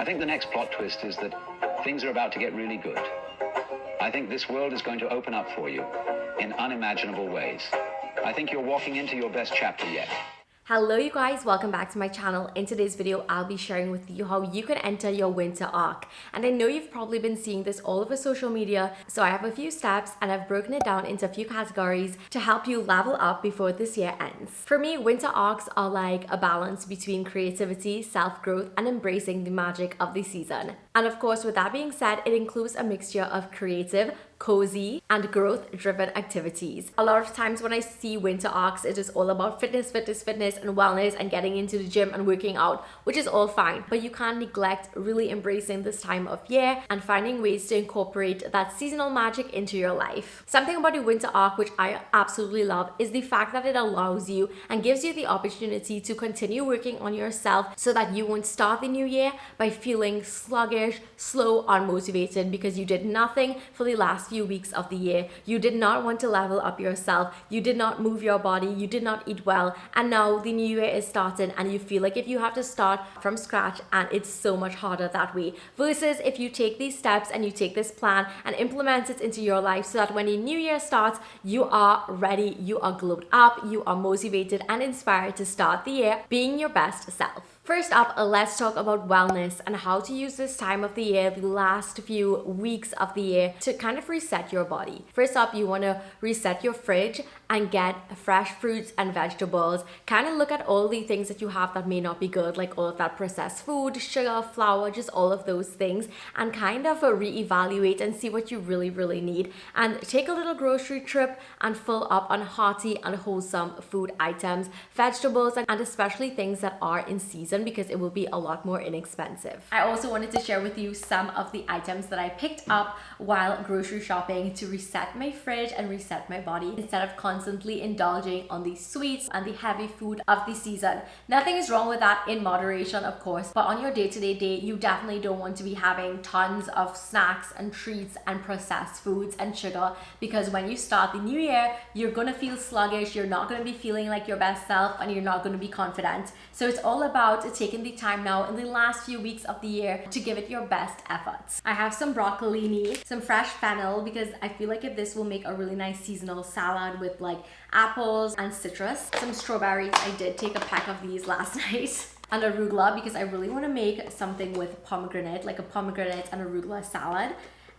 I think the next plot twist is that things are about to get really good. I think this world is going to open up for you in unimaginable ways. I think you're walking into your best chapter yet. Hello you guys, welcome back to my channel. In today's video, I'll be sharing with you how you can enter your winter arc. And I know you've probably been seeing this all over social media, so I have a few steps and I've broken it down into a few categories to help you level up before this year ends. For me, winter arcs are like a balance between creativity, self-growth, and embracing the magic of the season. And of course, with that being said, it includes a mixture of creative, cozy, and growth-driven activities. A lot of times when I see winter arcs, it is all about fitness, and wellness, and getting into the gym and working out, which is all fine. But you can't neglect really embracing this time of year and finding ways to incorporate that seasonal magic into your life. Something about the winter arc which I absolutely love is the fact that it allows you and gives you the opportunity to continue working on yourself so that you won't start the new year by feeling sluggish, slow, unmotivated because you did nothing for the last few weeks of the year. You did not want to level up yourself. You did not move your body. You did not eat well. And now the new year is starting and you feel like if you have to start from scratch, and it's so much harder that way. Versus if you take these steps and you take this plan and implement it into your life so that when the new year starts, you are ready, you are glowed up, you are motivated and inspired to start the year being your best self. First up, let's talk about wellness and how to use this time of the year, the last few weeks of the year, to kind of reset your body. First up, you want to reset your fridge and get fresh fruits and vegetables. Kind of look at all the things that you have that may not be good, like all of that processed food, sugar, flour, just all of those things, and kind of reevaluate and see what you really need. And take a little grocery trip and fill up on hearty and wholesome food items, vegetables, and especially things that are in season, because it will be a lot more inexpensive. I also wanted to share with you some of the items that I picked up while grocery shopping to reset my fridge and reset my body instead of constantly indulging on the sweets and the heavy food of the season. Nothing is wrong with that in moderation, of course, but on your day-to-day day, you definitely don't want to be having tons of snacks and treats and processed foods and sugar, because when you start the new year, you're gonna feel sluggish, you're not gonna be feeling like your best self, and you're not gonna be confident. So it's all about taking the time now in the last few weeks of the year to give it your best efforts. I have some broccolini, some fresh fennel, because I feel like this will make a really nice seasonal salad with like apples and citrus. Some strawberries, I did take a pack of these last night. And arugula, because I really want to make something with pomegranate, like a pomegranate and arugula salad.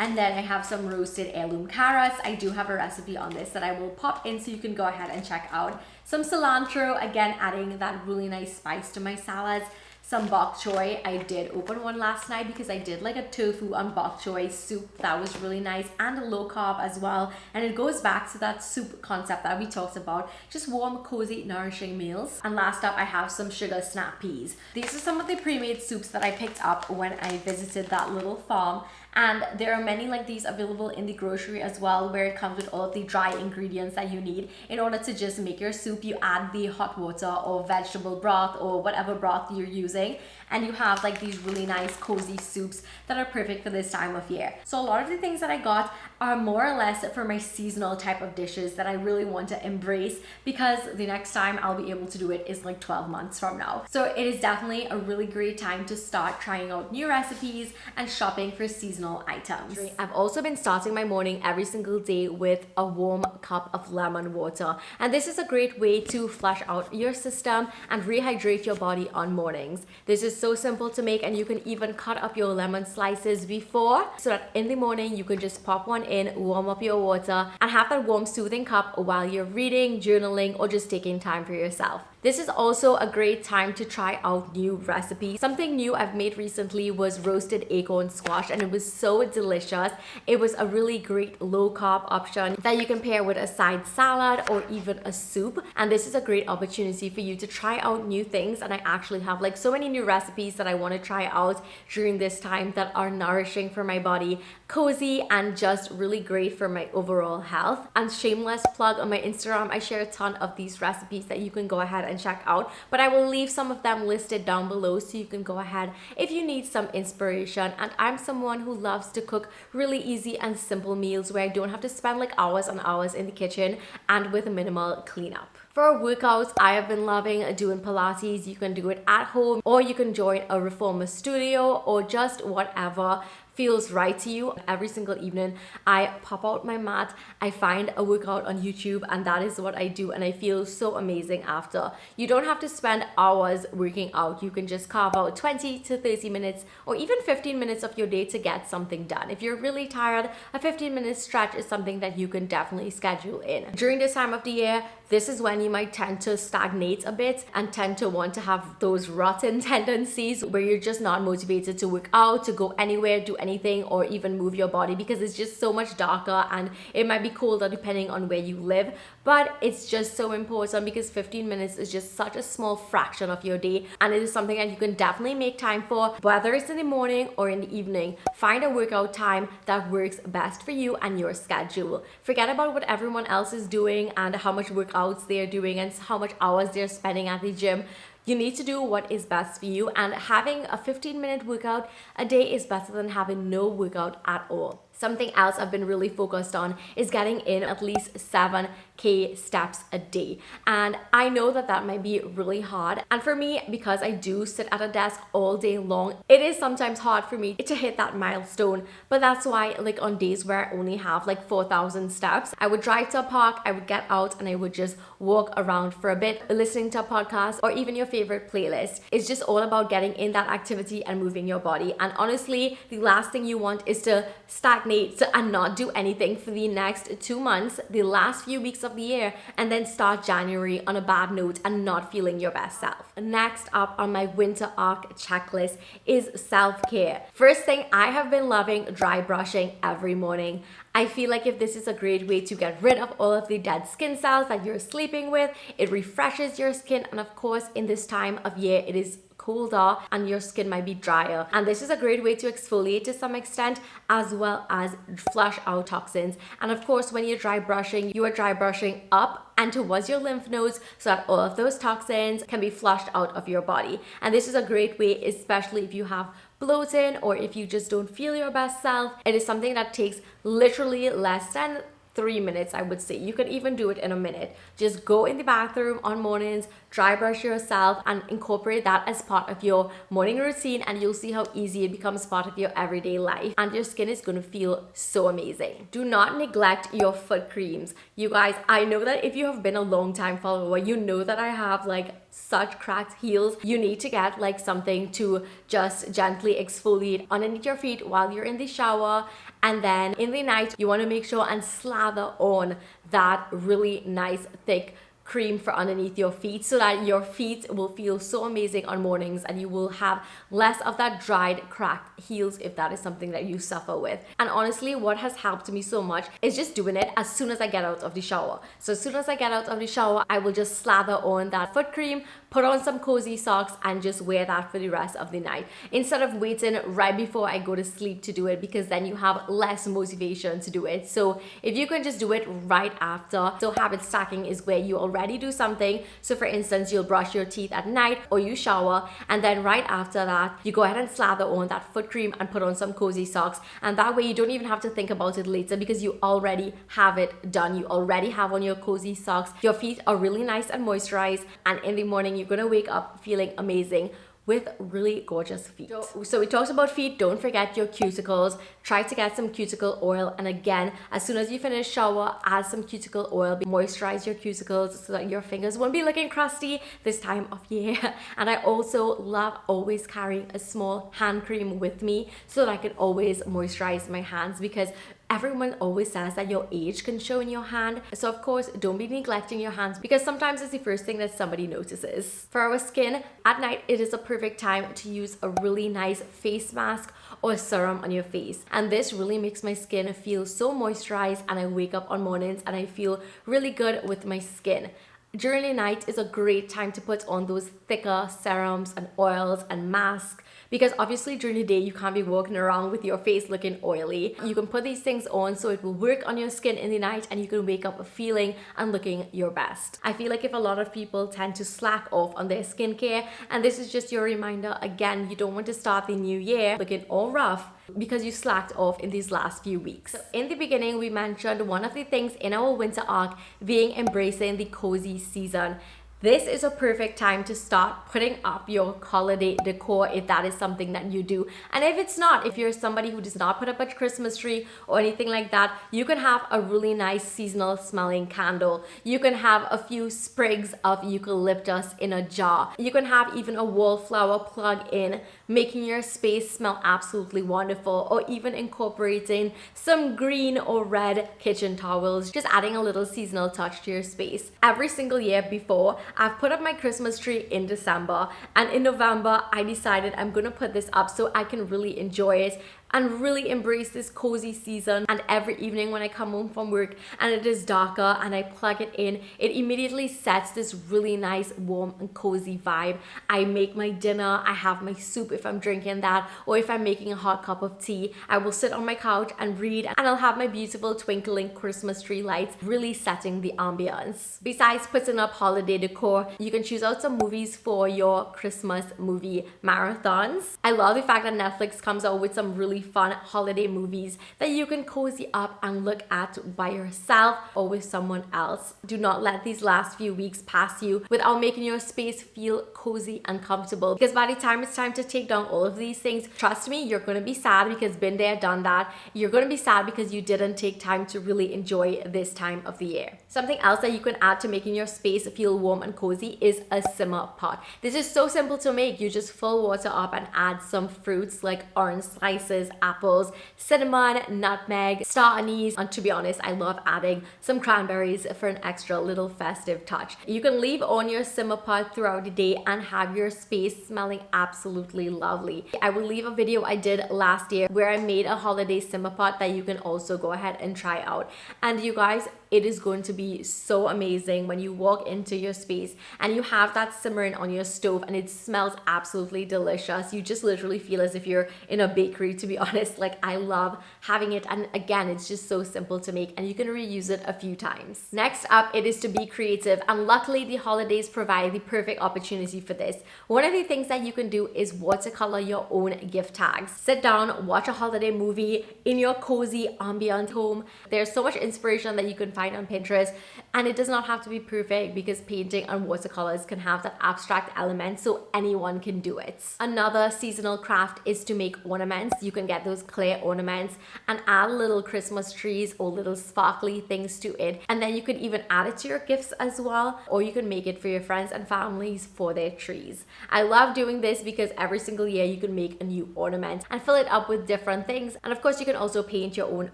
And then I have some roasted heirloom carrots. I do have a recipe on this that I will pop in so you can go ahead and check out. Some cilantro, again, adding that really nice spice to my salads. Some bok choy. I did open one last night because I did like a tofu and bok choy soup that was really nice and low carb as well. And it goes back to that soup concept that we talked about, just warm, cozy, nourishing meals. And last up, I have some sugar snap peas. These are some of the pre-made soups that I picked up when I visited that little farm. And there are many like these available in the grocery as well, where it comes with all of the dry ingredients that you need in order to just make your soup. You add the hot water or vegetable broth or whatever broth you're using, and you have like these really nice cozy soups that are perfect for this time of year. So a lot of the things that I got are more or less for my seasonal type of dishes that I really want to embrace, because the next time I'll be able to do it is like 12 months from now. So it is definitely a really great time to start trying out new recipes and shopping for seasonal items. I've also been starting my morning every single day with a warm cup of lemon water, and this is a great way to flush out your system and rehydrate your body on mornings. This is so simple to make, and you can even cut up your lemon slices before, so that in the morning you can just pop one in, warm up your water, and have that warm soothing cup while you're reading, journaling, or just taking time for yourself. This is also a great time to try out new recipes. Something new I've made recently was roasted acorn squash, and it was so delicious. It was a really great low carb option that you can pair with a side salad or even a soup. And this is a great opportunity for you to try out new things. And I actually have like so many new recipes that I want to try out during this time that are nourishing for my body, cozy, and just really great for my overall health. And shameless plug, on my Instagram, I share a ton of these recipes that you can go ahead and check out, but I will leave some of them listed down below so you can go ahead if you need some inspiration. And I'm someone who loves to cook really easy and simple meals where I don't have to spend like hours and hours in the kitchen and with minimal cleanup. For workouts, I have been loving doing Pilates. You can do it at home or you can join a reformer studio or just whatever feels right to you. Every single evening I pop out my mat, I find a workout on YouTube, and that is what I do, and I feel so amazing after. You don't have to spend hours working out. You can just carve out 20 to 30 minutes or even 15 minutes of your day to get something done. If you're really tired, a 15-minute stretch is something that you can definitely schedule in. During this time of the year, this is when you might tend to stagnate a bit and tend to want to have those rotten tendencies where you're just not motivated to work out, to go anywhere, do anything, or even move your body because it's just so much darker and it might be colder depending on where you live. But it's just so important because 15 minutes is just such a small fraction of your day, and it is something that you can definitely make time for, whether it's in the morning or in the evening. Find a workout time that works best for you and your schedule. Forget about what everyone else is doing and how much workouts they're doing and how much hours they're spending at the gym. You need to do what is best for you, and having a 15-minute workout a day is better than having no workout at all. Something else I've been really focused on is getting in at least 7K steps a day. And I know that that might be really hard. And for me, because I do sit at a desk all day long, it is sometimes hard for me to hit that milestone. But that's why, like on days where I only have like 4,000 steps, I would drive to a park, I would get out and I would just walk around for a bit, listening to a podcast or even your favorite playlist. It's just all about getting in that activity and moving your body. And honestly, the last thing you want is to stagnate and not do anything for the next 2 months, the last few weeks of the year, and then start January on a bad note and not feeling your best self. Next up on my winter arc checklist is self-care. First thing, I have been loving dry brushing every morning. I feel like if this is a great way to get rid of all of the dead skin cells that you're sleeping with, it refreshes your skin, and of course in this time of year it is colder and your skin might be drier, and this is a great way to exfoliate to some extent as well as flush out toxins. And of course when you're dry brushing, you are dry brushing up and towards your lymph nodes so that all of those toxins can be flushed out of your body. And this is a great way, especially if you have bloating or if you just don't feel your best self. It is something that takes literally less than 3 minutes, I would say. You can even do it in a minute. Just go in the bathroom on mornings, dry brush yourself, and incorporate that as part of your morning routine, and you'll see how easy it becomes part of your everyday life, and your skin is going to feel so amazing. Do not neglect your foot creams. You guys, I know that if you have been a long time follower, you know that I have like such cracked heels. You need to get like something to just gently exfoliate underneath your feet while you're in the shower, and then in the night you want to make sure and slather on that really nice thick cream for underneath your feet so that your feet will feel so amazing on mornings and you will have less of that dried cracked heels if that is something that you suffer with. And honestly, what has helped me so much is just doing it as soon as I get out of the shower. So as soon as I get out of the shower, I will just slather on that foot cream, put on some cozy socks, and just wear that for the rest of the night instead of waiting right before I go to sleep to do it, because then you have less motivation to do it. So if you can just do it right after. So habit stacking is where you already do something. So for instance, you'll brush your teeth at night or you shower, and then right after that you go ahead and slather on that foot cream and put on some cozy socks, and that way you don't even have to think about it later because you already have it done. You already have on your cozy socks, your feet are really nice and moisturized, and in the morning you're gonna wake up feeling amazing with really gorgeous feet. So we talked about feet. Don't forget your cuticles. Try to get some cuticle oil, and again, as soon as you finish shower, add some cuticle oil. Moisturize your cuticles so that your fingers won't be looking crusty this time of year. And I also love always carrying a small hand cream with me so that I can always moisturize my hands, because everyone always says that your age can show in your hand. So of course, don't be neglecting your hands, because sometimes it's the first thing that somebody notices. For our skin, at night, it is a perfect time to use a really nice face mask or serum on your face. And this really makes my skin feel so moisturized, and I wake up on mornings and I feel really good with my skin. During the night is a great time to put on those thicker serums and oils and masks, because obviously during the day you can't be walking around with your face looking oily. You can put these things on so it will work on your skin in the night and you can wake up feeling and looking your best. I feel like if a lot of people tend to slack off on their skincare, and this is just your reminder again, you don't want to start the new year looking all rough because you slacked off in these last few weeks. So in the beginning, we mentioned one of the things in our winter arc being embracing the cozy season. This is a perfect time to start putting up your holiday decor if that is something that you do. And if it's not, if you're somebody who does not put up a Christmas tree or anything like that, you can have a really nice seasonal smelling candle. You can have a few sprigs of eucalyptus in a jar. You can have even a wallflower plug in, making your space smell absolutely wonderful, or even incorporating some green or red kitchen towels, just adding a little seasonal touch to your space. Every single year before, I've put up my Christmas tree in December, and in November I decided I'm gonna put this up so I can really enjoy it and really embrace this cozy season. And every evening when I come home from work and it is darker and I plug it in, it immediately sets this really nice warm and cozy vibe. I make my dinner, I have my soup if I'm drinking that, or if I'm making a hot cup of tea, I will sit on my couch and read, and I'll have my beautiful twinkling Christmas tree lights really setting the ambience. Besides putting up holiday decor, you can choose out some movies for your Christmas movie marathons. I love the fact that Netflix comes out with some really fun holiday movies that you can cozy up and look at by yourself or with someone else. Do not let these last few weeks pass you without making your space feel cozy and comfortable, because by the time it's time to take down all of these things, trust me, you're going to be sad because been there, done that. You're going to be sad because you didn't take time to really enjoy this time of the year. Something else that you can add to making your space feel warm and cozy is a simmer pot. This is so simple to make. You just fill water up and add some fruits like orange slices, apples, cinnamon, nutmeg, star anise, and to be honest, I love adding some cranberries for an extra little festive touch. You can leave on your simmer pot throughout the day and have your space smelling absolutely lovely. I will leave a video I did last year where I made a holiday simmer pot that you can also go ahead and try out. And you guys, it is going to be so amazing when you walk into your space and you have that simmering on your stove and it smells absolutely delicious. You just literally feel as if you're in a bakery, to be honest. Like, I love having it, and again, it's just so simple to make and you can reuse it a few times. Next up, it is to be creative, and luckily the holidays provide the perfect opportunity for this. One of the things that you can do is watercolor your own gift tags. Sit down, watch a holiday movie in your cozy ambient home. There's so much inspiration that you can find on Pinterest, and it does not have to be perfect because painting and watercolors can have that abstract element, so anyone can do it. Another seasonal craft is to make ornaments. You can get those clear ornaments and add little Christmas trees or little sparkly things to it, and then you could even add it to your gifts as well, or you can make it for your friends and families for their trees. I love doing this because every single year you can make a new ornament and fill it up with different things, and of course you can also paint your own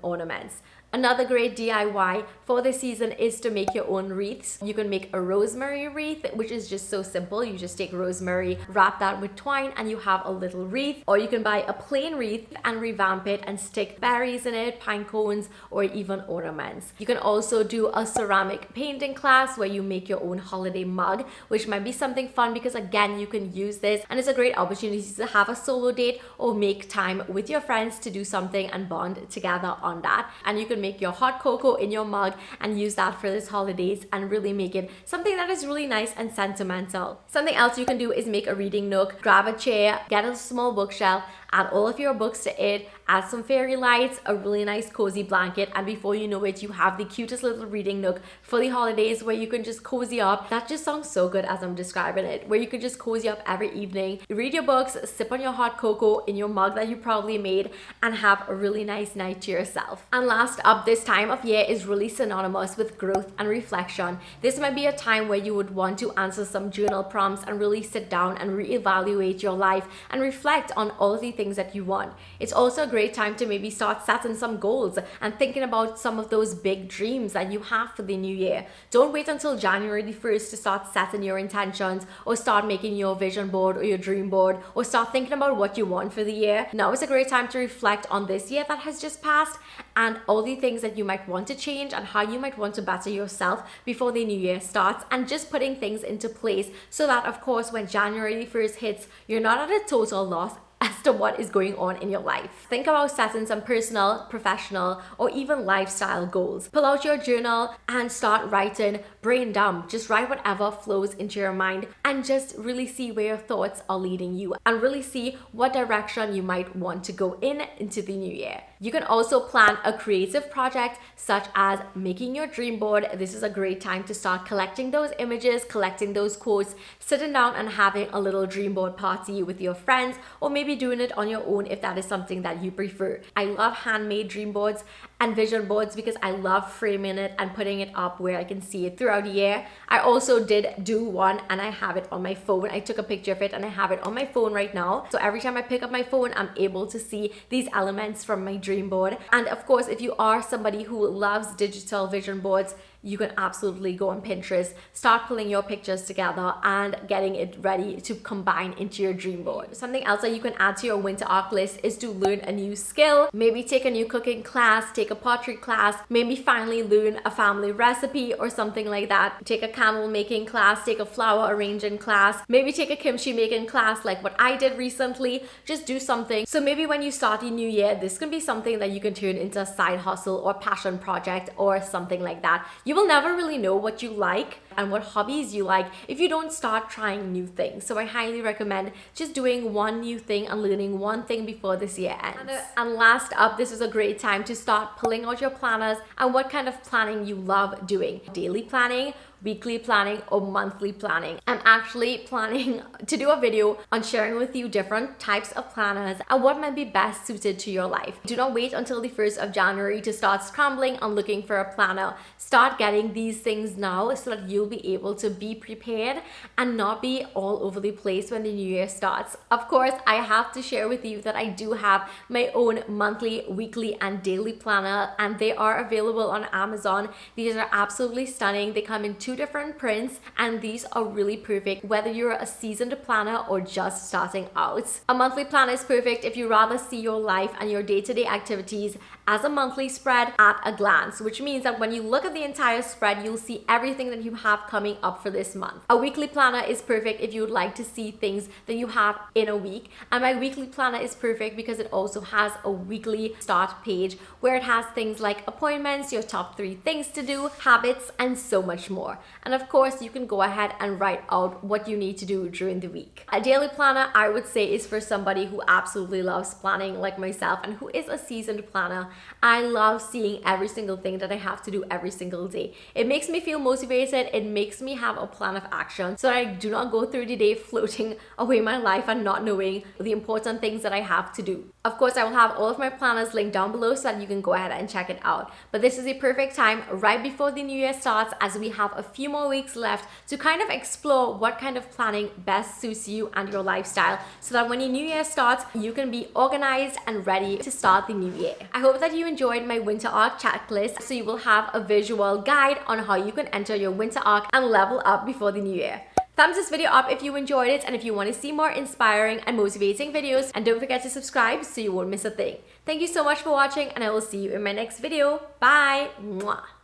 ornaments. Another great DIY for this season is to make your own wreaths. You can make a rosemary wreath, which is just so simple. You just take rosemary, wrap that with twine, and you have a little wreath. Or you can buy a plain wreath and revamp it and stick berries in it, pine cones, or even ornaments. You can also do a ceramic painting class where you make your own holiday mug, which might be something fun because again, you can use this and it's a great opportunity to have a solo date or make time with your friends to do something and bond together on that. And you can make your hot cocoa in your mug and use that for this holidays and really make it something that is really nice and sentimental. Something else you can do is make a reading nook. Grab a chair, get a small bookshelf, add all of your books to it, add some fairy lights, a really nice cozy blanket, and before you know it, you have the cutest little reading nook for the holidays where you can just cozy up. That just sounds so good as I'm describing it, where you can just cozy up every evening, read your books, sip on your hot cocoa in your mug that you probably made, and have a really nice night to yourself. And last up, this time of year is really synonymous with growth and reflection. This might be a time where you would want to answer some journal prompts and really sit down and reevaluate your life and reflect on all of the things that you want. It's also a great time to maybe start setting some goals and thinking about some of those big dreams that you have for the new year. Don't wait until January the 1st to start setting your intentions or start making your vision board or your dream board or start thinking about what you want for the year. Now is a great time to reflect on this year that has just passed and all the things that you might want to change and how you might want to better yourself before the new year starts, and just putting things into place so that of course when January 1st hits, you're not at a total loss as to what is going on in your life. Think about setting some personal, professional, or even lifestyle goals. Pull out your journal and start writing, brain dump. Just write whatever flows into your mind and just really see where your thoughts are leading you and really see what direction you might want to go into the new year. You can also plan a creative project such as making your dream board. This is a great time to start collecting those images, collecting those quotes, sitting down and having a little dream board party with your friends, or maybe doing it on your own if that is something that you prefer. I love handmade dream boards and vision boards because I love framing it and putting it up where I can see it throughout the year. I also did do one and I have it on my phone. I took a picture of it and I have it on my phone right now. So every time I pick up my phone, I'm able to see these elements from my dream board. And of course, if you are somebody who loves digital vision boards, you can absolutely go on Pinterest, start pulling your pictures together and getting it ready to combine into your dream board. Something else that you can add to your winter arc list is to learn a new skill. Maybe take a new cooking class, take a pottery class, maybe finally learn a family recipe or something like that. Take a candle making class, take a flower arranging class, maybe take a kimchi making class like what I did recently. Just do something. So maybe when you start the new year, this can be something that you can turn into a side hustle or passion project or something like that. You will never really know what you like and what hobbies you like if you don't start trying new things. So I highly recommend just doing one new thing and learning one thing before this year ends. And last up, this is a great time to start pulling out your planners and what kind of planning you love doing. Daily planning, weekly planning, or monthly planning. I'm actually planning to do a video on sharing with you different types of planners and what might be best suited to your life. Do not wait until the 1st of January to start scrambling and looking for a planner. Start getting these things now so that you'll be able to be prepared and not be all over the place when the new year starts. Of course, I have to share with you that I do have my own monthly, weekly, and daily planner, and they are available on Amazon. These are absolutely stunning. They come in two different prints and these are really perfect whether you're a seasoned planner or just starting out. A monthly planner is perfect if you rather see your life and your day-to-day activities as a monthly spread at a glance, which means that when you look at the entire spread, you'll see everything that you have coming up for this month. A weekly planner is perfect if you would like to see things that you have in a week, and my weekly planner is perfect because it also has a weekly start page where it has things like appointments, your top 3 things to do, habits, and so much more. And of course, you can go ahead and write out what you need to do during the week. A daily planner, I would say, is for somebody who absolutely loves planning like myself and who is a seasoned planner. I love seeing every single thing that I have to do every single day. It makes me feel motivated. It makes me have a plan of action so that I do not go through the day floating away my life and not knowing the important things that I have to do. Of course, I will have all of my planners linked down below so that you can go ahead and check it out. But this is the perfect time right before the new year starts, as we have a few more weeks left to kind of explore what kind of planning best suits you and your lifestyle so that when your new year starts, you can be organized and ready to start the new year. I hope that you enjoyed my winter arc checklist so you will have a visual guide on how you can enter your winter arc and level up before the new year. Thumbs this video up if you enjoyed it and if you want to see more inspiring and motivating videos, and don't forget to subscribe so you won't miss a thing. Thank you so much for watching and I will see you in my next video. Bye! Mwah.